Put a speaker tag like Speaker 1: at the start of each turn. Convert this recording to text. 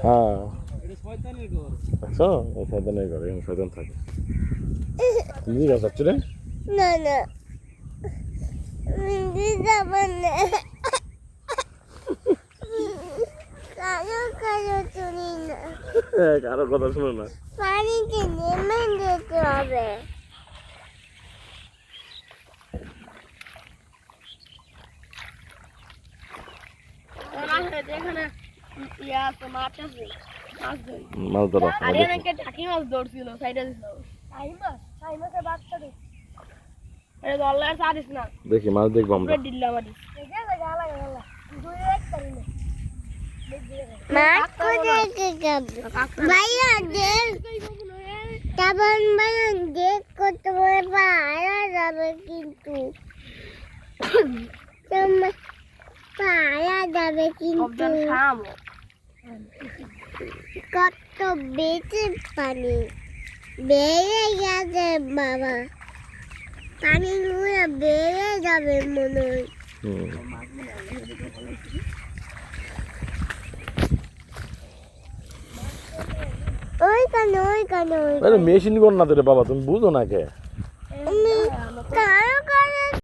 Speaker 1: হ্যাঁ শয়তানের ঘর এখানে শয়তান থাকে তুমি কি যাচ্ছ রে
Speaker 2: না না যাবেন না কারো কারো শুনি না
Speaker 1: কারো কথা শুনো না
Speaker 2: পানিতে নেমে যেতে হবে
Speaker 1: মাছ ধরা
Speaker 3: টাকি মাছ ধরছিল সাইডে
Speaker 1: দেখি মাছ দেখবো আমরা
Speaker 2: ভাইয়া দেখ করতে পারা যাবে কিন্তু পারা যাবে কিন্তু কত বেশি পানি বেড়ে গেছে বাবা পানি বেড়ে যাবে মনে হয় ওইখানে
Speaker 1: মেশিন কর না তো রে বাবা তুমি বুঝো না কে